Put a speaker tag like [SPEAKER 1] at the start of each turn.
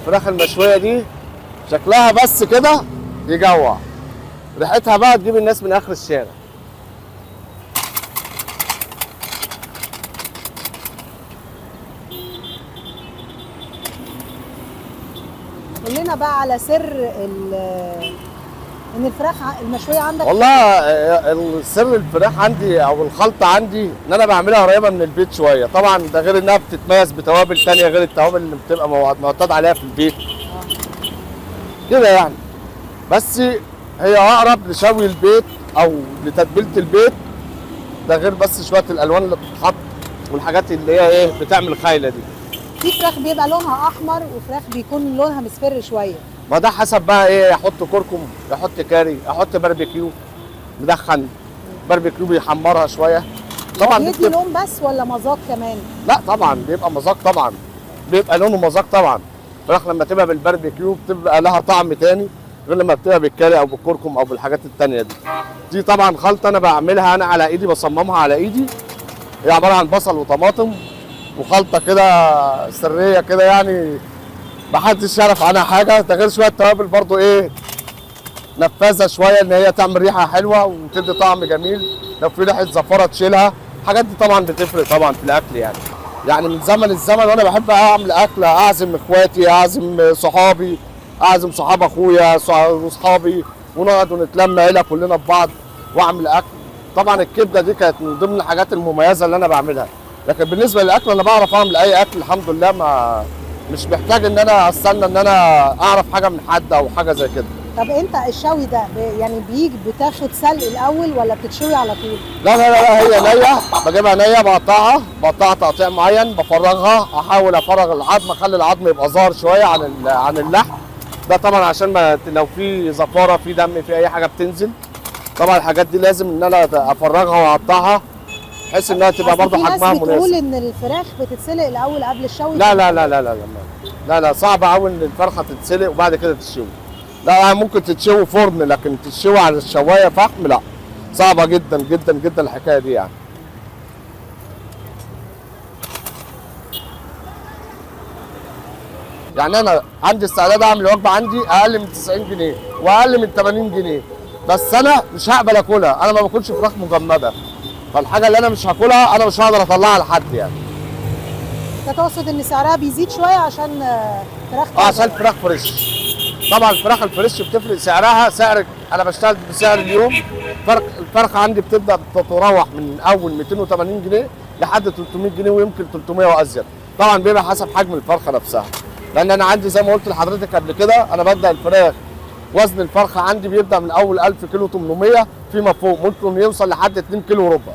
[SPEAKER 1] الفراخ المشويه دي شكلها بس كده يجوع، ريحتها بقى تجيب الناس من اخر الشارع.
[SPEAKER 2] قول لنا بقى على سر ان الفراخ المشويه عندك.
[SPEAKER 1] والله سر الفراخ عندي او الخلطه عندي ان انا بعملها قريبه من البيت شويه، طبعا ده غير انها بتتميز بتوابل تانية غير التوابل اللي بتبقى معتاد عليها في البيت كده يعني. بس هي اقرب لشوي البيت او لتتبيله البيت، ده غير بس شويه الالوان اللي بتتحط والحاجات اللي هي ايه بتعمل خايله دي.
[SPEAKER 2] في فراخ بيبقى لونها احمر وفراخ بيكون لونها مصفر شويه.
[SPEAKER 1] ما ده حسب بقى ايه، يحط كركم يحط كاري يحط باربيكيو مدخن، باربيكيو بيحمرها شويه طبعا.
[SPEAKER 2] بيدي لون بس ولا مذاق كمان؟
[SPEAKER 1] لا طبعا بيبقى مذاق، طبعا بيبقى لونه مذاق طبعا. الفراخ لما تبقى بالباربيكيو بتبقى لها طعم تاني غير لما بتبقى بالكاري او بالكركم او بالحاجات التانيه دي. دي طبعا خلطه انا بعملها انا على ايدي، بصممها على ايدي. هي عباره عن بصل وطماطم وخلطه كده سريه كده يعني محدش يعرف عنها حاجه، ده غير شويه توابل برضو ايه نفاذه شويه ان هي تعمل ريحه حلوه وتدي طعم جميل. لو في ريحه زفاره تشيلها، الحاجات دي طبعا بتفرق طبعا في الاكل يعني. يعني من زمن الزمن وانا بحب اعمل اكله، اعزم اخواتي، اعزم صحابي، اعزم صحاب اخويا واصحابي ونقعد ونتلم عيله كلنا ببعض واعمل اكل. طبعا الكبده دي كانت من ضمن الحاجات المميزه اللي انا بعملها، لكن بالنسبه للاكل انا بعرف اعمل اي اكل الحمد لله، ما مش محتاج ان انا استنى ان انا اعرف حاجه من حد او حاجه زي كده.
[SPEAKER 2] طب انت الشوي ده يعني بيجي بتاخد سلق الاول ولا بتتشوي على طول؟
[SPEAKER 1] لا هي نيه، بجيبها نيه بقطعها تقطيع معين، بفرغها، احاول افرغ العظم، اخلي العظم يبقى ظاهر شويه عن اللحم. ده طبعا عشان ما لو في زفاره في دم في اي حاجه بتنزل، طبعا الحاجات دي لازم ان انا افرغها واقطعها بحيث انها تبقى برضه حجمها مناسب.
[SPEAKER 2] في ناس بتقول ان الفراخ بتتسلق الاول قبل الشوي.
[SPEAKER 1] لا صعب قوي ان الفرخه تتسلق وبعد كده تتشوي. لا ممكن تتشوي فرن، لكن تتشوي على الشوايه فحم لا، صعبه جدا جدا جدا الحكايه دي يعني. يعني انا عندي استعداد اعمل وجبه عندي اقل من 90 جنيه واقل من 80 جنيه، بس انا مش هقبل اكلها، انا ما باكلش فراخ مجمده، فالحاجه اللي انا مش هاكلها انا مش هقدر اطلعها لحد يعني.
[SPEAKER 2] انت تقصد ان سعرها بيزيد شويه عشان فراخ
[SPEAKER 1] عشان فراخ فريش. طبعا الفراخ الفريش بتفرق سعرها، انا بشتغل بسعر اليوم. الفرخه عندي بتبدا تتراوح من اول 280 جنيه لحد 300 جنيه ويمكن 300 وازيد، طبعا بيبقى حسب حجم الفرخه نفسها. لان انا عندي زي ما قلت لحضرتك قبل كده، انا ببدا الفراخ وزن الفرخه عندي بيبدا من اول 1000 كيلو 800 فيما فوق، ممكن يوصل لحد 2 كيلو وربع.